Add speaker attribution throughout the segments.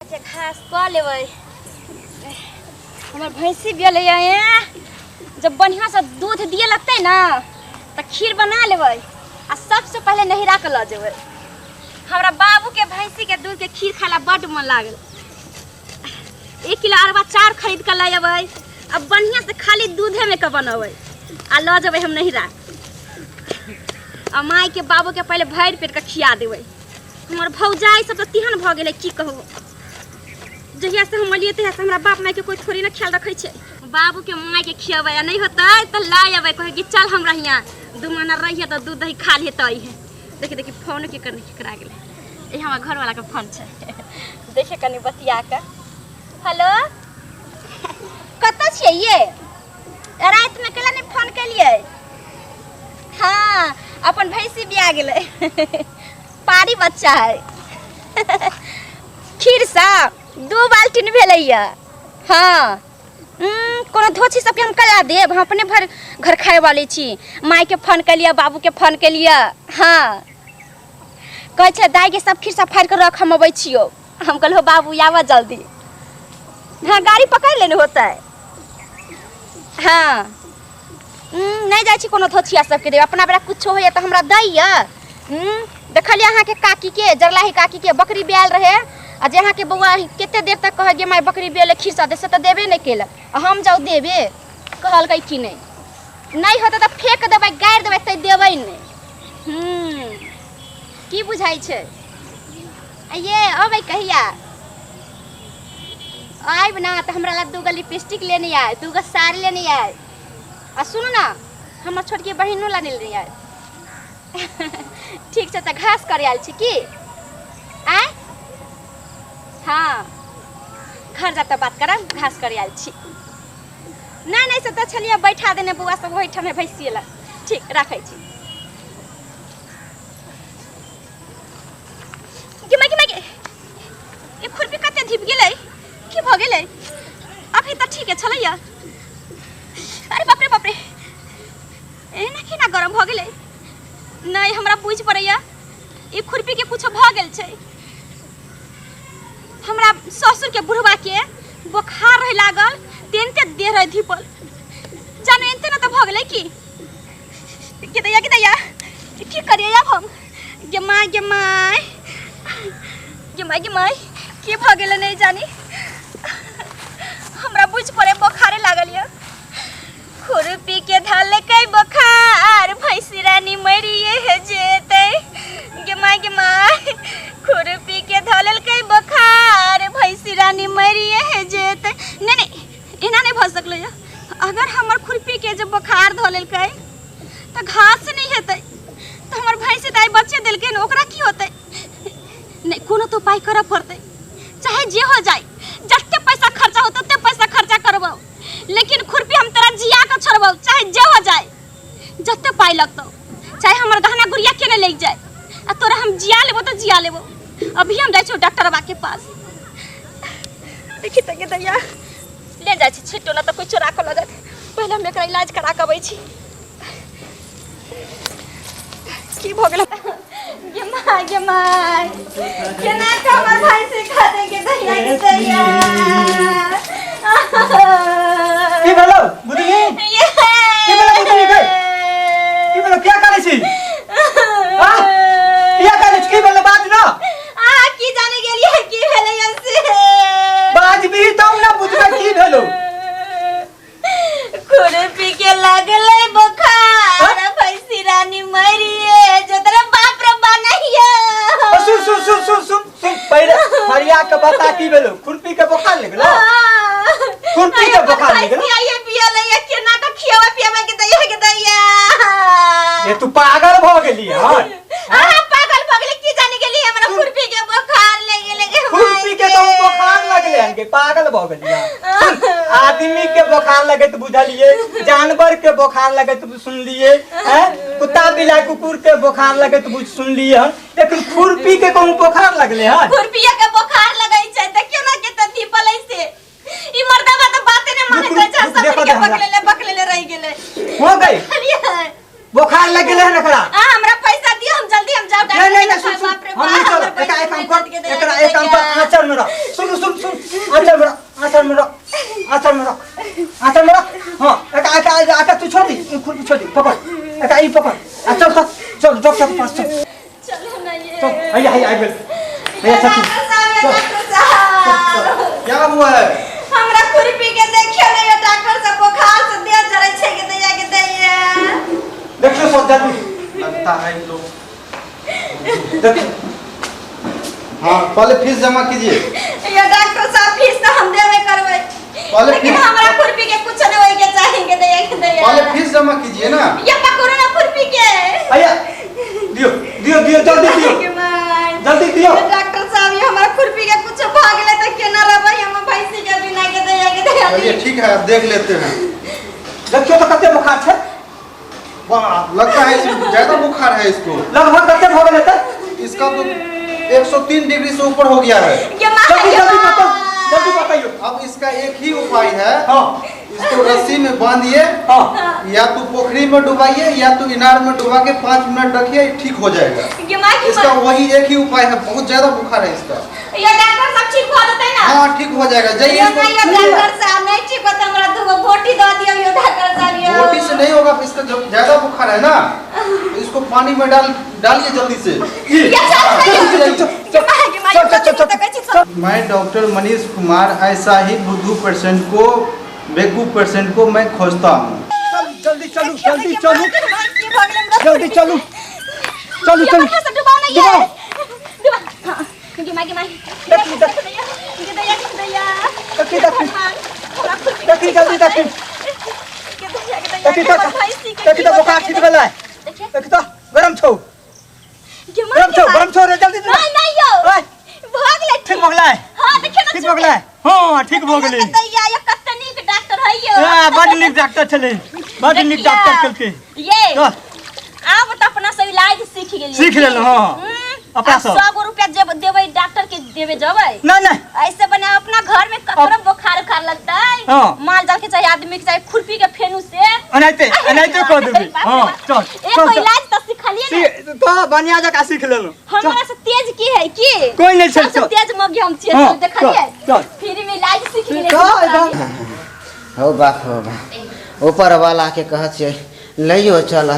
Speaker 1: घास क लेबै। हमर भैंसी बियल है, जब बढ़िया से दूध दिए लगते ना तो खीर बना लेबै आ सबसे पहले नहिरा के ल जेबै। हमरा बाबू के भैंसी के दूध के खीर खाला बड़ मन लागल। 1 किलो अरबा चाउर खरीद के ले अबै, अब बढ़िया से खाली दूधे में के बनबै आ ल जेबै हम नहिरा। आ माई के बाबू के पहले भर पेट के खिया देबै। हमर भौजाई सब तो तिहन भ गेलै की कहू। जहिया से हम अलिए तहिया से हमरा बाप माई के कोई थोड़ी ना ख्याल रखै छै। बाबू के माई के खियाबै आ नहीं होतै त ला अबै, कहे कि चल हमरा हियां 2 महीना रहिए त दूध दही खा लिए तई है। देखी फोन के करने करा गेलै। ए हमर घर वाला के फोन छै। देखे कनी बतिया के। हेलो कत छियै ये? रात में केला नहीं फोन केलिए? हाँ अपन भैंसी बिया गेलै। पारी बच्चा है। खीर सा 2 बाल्टीन भेलैया। हाँ कोनो धोछी सबके हम करा देब, हम अपने भर घर खाए वाली छी। माई के फोन के लिया, बाबू के फोन के लिया। हाँ कहे छे दाई के सब खीर सब फाड़ के रख, हम अबै छियो। हम कहलो बाबू आवा जल्दी। हाँ गाड़ी पकड़ लेने होता है। हाँ नहीं जाय छी कोनो धोछिया सबके देब, अपना बेरा कुछो होय त हमरा दैया। देखलिए अहाँ के काकी के जरलाही काकी के बकरी बियाल रहे आ जे अहाँ के बउआ केते देर तक कह गे माय बकरी बियाले खीर सा दे से त देबे नहीं केलक। हम जाऊ देबे कहल गई कि नहीं होता त फेंक देबै, गाड़ देबै त देबै नहीं। की बुझाई छे? ये अबै कहिया आइब ना त हमरा ला 2 गो लिपस्टिक लेने आए, 2 गो साड़ी लेने आए। आ सुनो ना हमर छोटकी बहिनो ला लेने आए। ठीक छै त घास करे आल छी की? आय हाँ घर जाता बात करब, घास करे आल छी। नहीं से त छलिए बैठा देने बुआ सब वही ठमे भैंसी ला। ठीक राखै छी। गे ए खुरपी कते धिप गेलै, की भ गेलै? अभी त ठीक है छलैया। अरे बाप रे एना केना गरम भ गेलै? नहीं हमरा बुझ पड़ैया ई खुरपी के कुछ भ गेल छै। हमरा ससुर के बुढ़वा के बुखार रह लागल, तेनते देह रह धिपल। जाने एनते न त भ गेलै की? के दैया की करिए अब हम? गे माय की भ गेलै नहीं जानी। हमरा बुझ पड़े बुखारे लागल या। खुरपी के धल के बुखार भैंसी रानी मरिए है जेते। गे माय खुरपी के धलल के बुखार भैंसी रानी मरिए है जेते। नहीं एना नहीं भ सकले। अगर हमर खुरपी के जब बुखार धलल के त घास नहीं हेतै त हमर भैंसी दाई बच्चे देलके न, ओकरा की होतै? नहीं कोनो तो उपाय करब पड़तै, चाहे जे हो जाए। जत्ते पैसा खर्चा हो तत्ते पैसा खर्चा करबो, लेकिन खुरपी हम तोरा जिया के छोड़बो, चाहे जे हो जाए। जत्ते पाई लगतो, चाहे हमर गहना गुड़िया के न ले जाए, आ तोरा हम जिया लेबो तो जिया लेबो। अभी हम जाय छी डॉक्टर बा के पास। देखी त के दैया ले जाय छी छिटो न त कोई चोरा के ल जात। पहले हम एकरा इलाज करा के आबै छी। की भ गेल? गे माय केना हमर भैंसी खा दे के दैया के दैया।
Speaker 2: की भेलो बुदनी? की भेलो बुदनी के? की भेलो क्या करे छी? हां क्या करे छी? की भेलो बाज ना?
Speaker 1: की जाने गेलिए की भेलै ऐसे?
Speaker 2: बाज भी तुम ना बुझबे की भेलो?
Speaker 1: खुरपी के लागले बुखार भैंसी रानी मरिए जो तेरा बाप रे बनैया।
Speaker 2: सुन पहले फरिया के बता की भेलो? खुरपी के बुखार लग गेलो? खुरपी के बुखार लग गेलो?
Speaker 1: ये पिया ले केना का खियावा पियावा के दैया।
Speaker 2: ये तू पागल भ गेली है।
Speaker 1: हां पागल भ गेली, की जाने गेली हमरा खुरपी के बुखार लगे।
Speaker 2: खुरपी के तो बुखार लगले हन के पागल भ गेली है। आदमी के बुखार लगे तो बुझलिए, जानवर के बुखार लगे तो सुन लिए, हैं? कुत्ता बिलाई कुकुर के बुखार लगे तो बुझ सुन लिए हन, लेकिन खुरपी के कौन बुखार लगले हन?
Speaker 1: खुरपीया के बुखार लगै छै त क्यों ना के त दीपल ऐसे। ई मर्दावा त बाते ने माने कहै छै, सब के बकलेले रह गेले।
Speaker 2: हो गई बुखार लग गेले हन एकरा।
Speaker 1: हमरा पैसा दियो, हम जल्दी हम जाओ डॉक्टर के पास। बाप रे बाप।
Speaker 2: एक काम कर, एकरा एक काम कर, आचर में रख। सुन आचर में रख। हां एका तू छोड़ दी, खुद छोड़ दी, पकड़ एका ई पकड़। चल डॉक्टर के पास चल।
Speaker 1: चलो ना ये
Speaker 2: चल आई बेल भैया सच्ची क्या हुआ है?
Speaker 1: हमरा खुरपी के देखियो नहीं डॉक्टर से बुखार से देह जरे छे के दैया
Speaker 2: देखियो सब जल्दी
Speaker 3: लगता है इन लोग।
Speaker 2: देखियो
Speaker 3: हाँ पहले फीस जमा कीजिए।
Speaker 1: ये डॉक्टर साहब फीस तो हम देवे करबै लेकिन हमरा खुरपी के कुछ न होई के चाहेंगे दैया
Speaker 3: पहले फीस जमा कीजिए ना।
Speaker 1: ये पकड़ो ना खुरपी के
Speaker 2: आया दियो जल्दी दियो जल्दी दियो।
Speaker 1: डॉक्टर साहब ये हमारा खुरपी के कुछ भाग ले त केना रहबै हम भैंसी के बिना के दैया
Speaker 3: चलिए ठीक है अब देख लेते हैं।
Speaker 2: देखियो तो कते बुखार छे।
Speaker 3: वाह लगता है ज्यादा बुखार है इसको।
Speaker 2: लगभग कते हो गए थे?
Speaker 3: इसका तो 103 डिग्री से ऊपर हो गया है।
Speaker 2: जल्दी बताइए।
Speaker 3: अब इसका एक ही उपाय है।
Speaker 2: हाँ
Speaker 3: इसको रस्सी में बांधिए,
Speaker 2: हाँ
Speaker 3: या तो पोखरी में डुबाइए या तो इनार में डुबा के 5 मिनट रखिए, ठीक हो जाएगा। इसका वही एक ही उपाय है। बहुत ज्यादा बुखार है इसका।
Speaker 1: ये डॉक्टर साहब ठीक हो जतै ना?
Speaker 3: हाँ ठीक हो जाएगा। जाइए
Speaker 1: ये डॉक्टर साहब नहीं ठीक होता हमरा दो बोटी दे दियो ये डॉक्टर साहब ये
Speaker 3: बोटी से नहीं होगा। इसका जब ज्यादा बुखार है ना तो इसको पानी में डालिए जल्दी से। मैं डॉक्टर मनीष कुमार ऐसा ही बुद्धू पेशेंट को बेवकूफ पेशेंट को मैं खोजता हूँ।
Speaker 2: जल्दी चलो बुखार ठीक भेलै। देखी तो गरम छौ रे जल्दी
Speaker 1: नहीं यो भाग ले
Speaker 2: ठीक हो गेलै।
Speaker 1: हां देखिए ना
Speaker 2: ठीक हो गेलै। हां ठीक हो गेलै।
Speaker 1: दैया ये कते नीक डॉक्टर है यो।
Speaker 2: हां बड़ नीक डॉक्टर छले। बड़ नीक डॉक्टर केलके।
Speaker 1: ये आब त अपना से इलाज सीख गेलिए।
Speaker 2: सीख लेलो हां अपना सब
Speaker 1: 100 रुपया देबै डॉक्टर के देवे जबै।
Speaker 2: नहीं
Speaker 1: ऐसे बना अपना घर में ककरो बुखार लगता है माल जाल के चाहिए आदमी के चाहिए खुरपी के फेनू से
Speaker 2: अनाइते कह देबी। हां चल
Speaker 1: एक इलाज त सिखलिए ना
Speaker 2: तो बढ़िया जका सीख लेलो।
Speaker 1: हमरा से तेज की है की
Speaker 2: कोई नहीं चल
Speaker 1: सबसे तेज मगे हम छियै देखलिए फ्री में इलाज सीख गेले।
Speaker 4: हो बाप ऊपर वाला के कह छै लइयो चल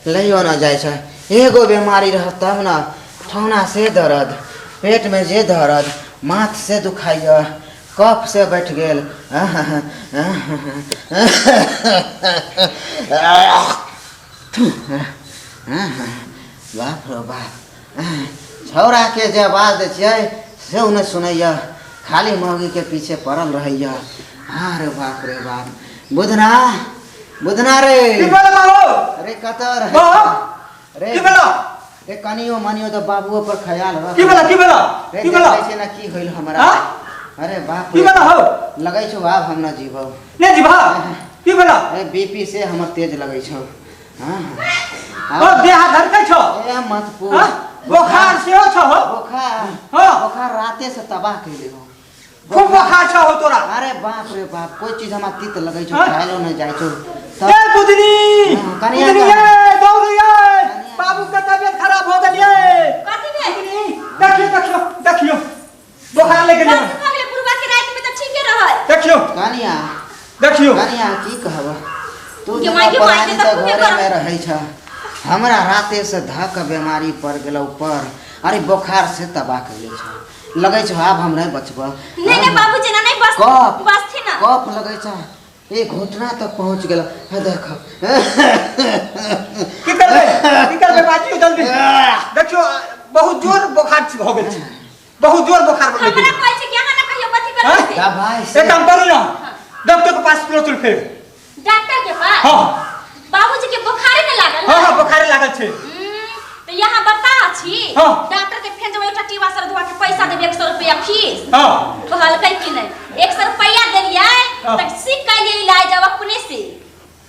Speaker 4: लइयो ना जाय छै। एगो बीमारी रह तब ना ठौना से दर्द, पेट में जे दर्द, माथ से दुखाइया, कफ से बैठ गेल। बाप रो बाप छौरा के जे आवाज दै छियै से उन्हें सुनैया, खाली मौगी के पीछे पड़ल रहैया। अरे बाप बुधना रे अरे कतर है रे रे कनियो मनियो तो बाबुओ पर ख्याल रख।
Speaker 2: की बोला
Speaker 4: कैसे ना की होइल हमरा। अरे बाप
Speaker 2: की बोला हो
Speaker 4: लगै छौ आब हम ना जीबौ।
Speaker 2: ने जीबा की बोला?
Speaker 4: अरे बीपी से हमर तेज लगै छौ। हां
Speaker 2: ओ देह धड़कै छौ
Speaker 4: ए मत पूछ।
Speaker 2: बुखार से हो छौ?
Speaker 4: बुखार राते से तबाह कइले हो।
Speaker 2: खूब बुखार छौ तोरा?
Speaker 4: अरे बाप रे बाप कोई चीज हमरा तीत लगै छौ, खाइलो न जाय छौ।
Speaker 2: ए बुदनी
Speaker 4: कनिया
Speaker 2: दौड़िए बाबू का तबीयत खराब हो गई है।
Speaker 1: कथि में
Speaker 2: देखियो बुखार लग गेलै।
Speaker 1: अगले पूर्वा के रात में त ठीके रहै।
Speaker 2: देखियो
Speaker 4: कनिया की कहब तू
Speaker 1: के माय तो
Speaker 4: घरे में रहै छ, हमरा राते से धक बीमारी पड़ गेल ऊपर। अरे बुखार से तबाह कइले छ, लगै छ अब हम नहीं बचब।
Speaker 1: नहीं बाबूजी ना नहीं बस थी ना
Speaker 4: कफ लगै छ, एक घुटना तक पहुंच गेल। देख
Speaker 2: की करबे बाजी जल्दी देखियो बहुत जोर बुखार हो गेल छै, बहुत जोर बुखार हो गेल।
Speaker 1: हमरा कहै छै कि अहाँ ना कहियो कथि करबै।
Speaker 4: का भाई
Speaker 2: एक काम करू ना डॉक्टर के पास चलो चल फिर।
Speaker 1: डॉक्टर के पास?
Speaker 2: हां
Speaker 1: बाबूजी के बुखार नहीं लागल?
Speaker 2: हां बुखार लागल छै।
Speaker 1: तो यहाँ बता छी
Speaker 2: हाँ।
Speaker 1: डॉक्टर के फेन जब एकटा टीवा सर धुआ के पैसा देबे 100 रुपया फीस।
Speaker 2: हां
Speaker 1: कहलकै कि नहीं 100 रुपया देलिए त सीख के लिए इलाज अब अपने से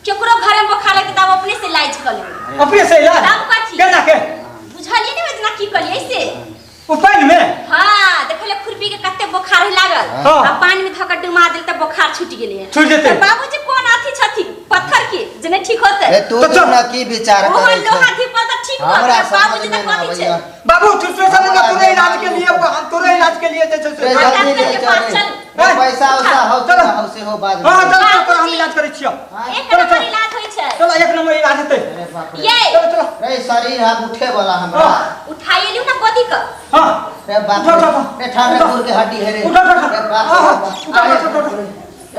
Speaker 1: केकरो घर में बुखार लगे तब अपने से इलाज कर ले।
Speaker 2: अपने से इलाज
Speaker 1: तब कथि
Speaker 2: केना के
Speaker 1: बुझलिए नहीं इतना की करिए से
Speaker 2: उपाय में?
Speaker 1: हां देखले खुरपी के कते बुखार लागल आ पानी में धक डुमा देल त बुखार छूट गेले।
Speaker 2: छूट जेते।
Speaker 1: बाबूजी कोन आथी छथि पत्थर के जे नहीं ठीक होते।
Speaker 4: तू ना की विचार
Speaker 1: ओहो
Speaker 4: करे छ?
Speaker 1: लोहा धी पर त ठीक ठीक हो
Speaker 4: हमरा
Speaker 1: गया बाबूजी
Speaker 4: समझ
Speaker 1: ने
Speaker 4: में ना
Speaker 1: कथी छै
Speaker 4: भैया
Speaker 2: बाबू सिचुएशन में तोरे इलाज के लिए हम तोरे इलाज के लिए
Speaker 4: रे जल्दी ले चल पैसा उसा हो
Speaker 2: चलो।
Speaker 4: हो से हो बाद में
Speaker 2: हां चल चल हम इलाज करै छियो
Speaker 1: एक नंबर इलाज होई छै
Speaker 2: चलो एक नंबर इलाज हेतै
Speaker 4: अरे बाप रे
Speaker 1: ये
Speaker 2: चलो चलो
Speaker 4: रे शरीर हाथ उठे वाला हमरा
Speaker 1: उठाइए लियो ना गोदी का
Speaker 2: हां
Speaker 4: रे बाप
Speaker 2: उठो,
Speaker 4: रे
Speaker 2: उठो।
Speaker 4: रे ठाड़े दूर के हड्डी है रे
Speaker 2: उठो, उठो।
Speaker 4: रे बाप
Speaker 2: हाँ,
Speaker 4: रे
Speaker 2: हाँ,
Speaker 4: बाप।
Speaker 2: उठो, उठो, उठो।
Speaker 4: रे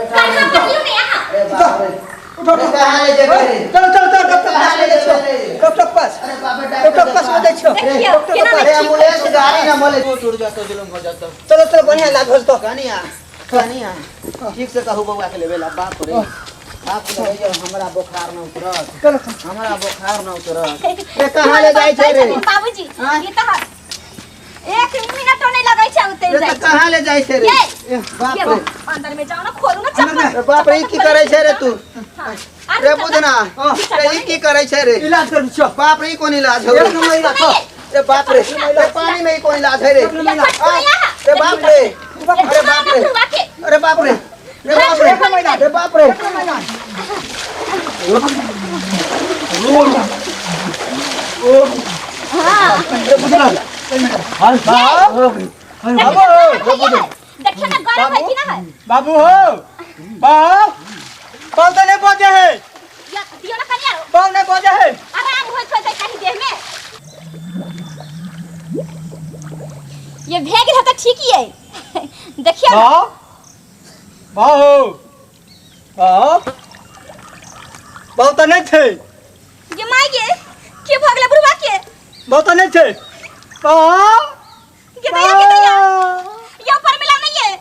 Speaker 1: कहां पर लियो ने यहां
Speaker 4: रे बाप रे
Speaker 2: उठो
Speaker 4: रे कहां ले जेबे रे
Speaker 2: चलो चलो चलो डॉक्टर
Speaker 4: कहां
Speaker 2: पास
Speaker 4: ले
Speaker 2: ले
Speaker 4: जेबे
Speaker 2: छियो
Speaker 4: रे
Speaker 2: डॉक्टर पास
Speaker 4: अरे बाप रे
Speaker 2: डॉक्टर पास में देखियो
Speaker 1: देखियो
Speaker 2: डॉक्टर
Speaker 1: केना
Speaker 2: पास
Speaker 4: अरे एम्बुलेंस गाड़ी ना मोले टूट जातो जुलम हो जातो
Speaker 2: चलो चलो बढ़िया इलाज हो तो
Speaker 4: कहानिया कहानिया ठीक से कहू बउआ के लेबे ला बाप रे बाप रे ये हमरा बुखार न उतरत
Speaker 2: चलो
Speaker 4: हमरा बुखार न उतरत रे कहां ले जाय छै रे
Speaker 1: बाबूजी
Speaker 4: हाँ?
Speaker 1: ये तो एक मिनट नहीं लगै छै उतै
Speaker 4: रे
Speaker 1: जाय
Speaker 4: त कहां ले जाय छै रे
Speaker 1: ये
Speaker 4: बाप
Speaker 1: ये
Speaker 4: रे
Speaker 1: अंदर में जाओ ना खोलू ना चप्पल
Speaker 4: रे बाप रे ई की करे छै रे तू
Speaker 1: हाँ,
Speaker 4: रे बुधना रे ई की करे छै रे
Speaker 2: इलाज कर छियो
Speaker 4: बाप रे ई कोन इलाज हो
Speaker 2: एक नंबर इलाज हो
Speaker 4: रे बाप रे रे पानी में ई कोन इलाज है रे रे बाप रे अरे बाप रे अरे बाप रे रे बाप रे रे बाप रे
Speaker 2: रे बुझना हां बाबू
Speaker 1: देखिए ना गरम है कि ना है
Speaker 2: बाबू हो बाप कौन तो नहीं पहुंचे है
Speaker 1: या दियो ना कन्या
Speaker 2: कौन नहीं पहुंचे है
Speaker 1: आराम होय छै कहीं देह में ये भेग रहा तो ठीक ही है देखिए ना
Speaker 2: हां बाबू बाप बहुत नहीं थे
Speaker 1: ये माई के भगले बुढ़वा के
Speaker 2: बहुत नहीं थे बाप
Speaker 1: के दैया ये ऊपर मिला नहीं है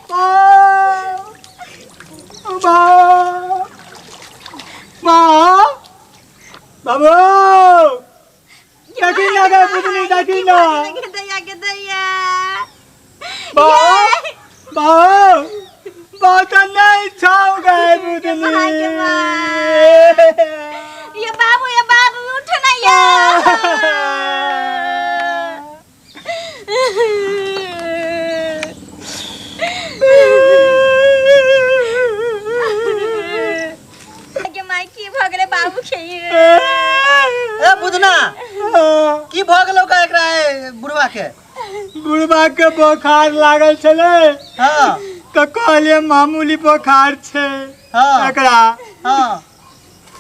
Speaker 2: बाबू देखी ना गए पुतली देखी ना
Speaker 1: के दैया
Speaker 2: बहुत नहीं छाव गए पुतली
Speaker 1: ये बाबू उठ ना के माई की भगले बाबू के
Speaker 4: ए बुधना की भ गेलौ का एकरा बुढ़वा के
Speaker 2: बुढ़बा के बुखार लागल छले
Speaker 4: हां
Speaker 2: तो कहलिए मामूली बुखार छे
Speaker 4: हां
Speaker 2: एकरा
Speaker 4: हां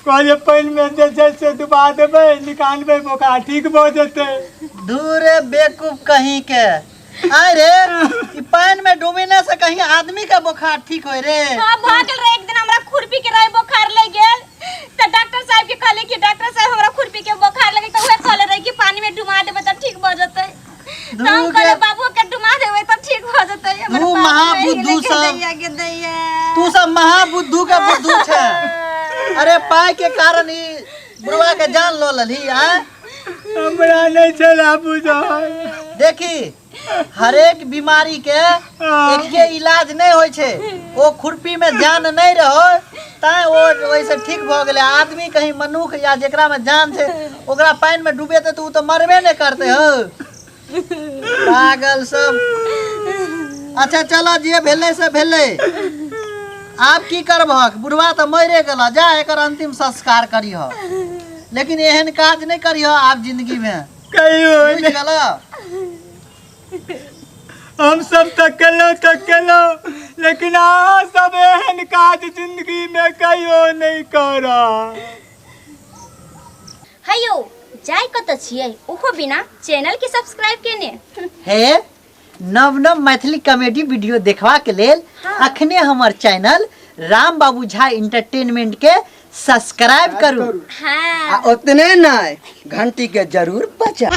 Speaker 2: कहलिए पानी में जे छै से डुबा देबै निकालबै बुखार ठीक भ जेतै
Speaker 4: दूरे बेवकूफ कहीं के आय रे ई पानी में डूबने से कहीं आदमी का बुखार ठीक होय रे
Speaker 1: हां भागल रे एक दिन हमरा खुरपी के रहे बुखार ले गेल त डॉक्टर साहब के कहले कि डॉक्टर साहब हमरा खुरपी के बुखार लगे त उहे कहले रहे कि पानी में डुबा देबे त ठीक भ जतै त हम कहले बाबू के डुबा देबे त ठीक भ जतै
Speaker 4: तू महाबुद्धू सब
Speaker 1: के दैया
Speaker 4: तू सब महाबुद्धू के बुद्धू छे अरे पाय के कारण ई बुढ़वा के जान लो लली आ
Speaker 2: हमरा नहीं छला बुझल
Speaker 4: देखी हर एक बीमारी के एके इलाज नहीं होय छे ओ खुरपी में जान नहीं रहो ताय वो वैसे ठीक भ गेले आदमी कहीं मनुख या जेकरा में जान छे ओकरा पानी में डूबे त तू तो मरबे नहीं करते हो पागल सब अच्छा चलो जे भेले से भेले आप की करबहक बुढ़वा तो मरे गेला जा एकर अंतिम संस्कार करिह लेकिन एहन काज नहीं करिह आप जिंदगी में
Speaker 2: कहियो
Speaker 4: बुझ गेला
Speaker 2: हम सब तकलो लेकिन अहाँ सब एहन काज जिंदगी में कहियो नहीं करा
Speaker 1: हेयो जाय कत छियै ओहो बिना चैनल के सब्सक्राइब केने
Speaker 4: हे नव नव मैथिली कॉमेडी वीडियो देखवा के लेल अखने हमर चैनल राम बाबू झा इंटरटेनमेंट के सब्सक्राइब करू
Speaker 1: हां
Speaker 4: आ उतने नहीं घंटी के जरूर बजा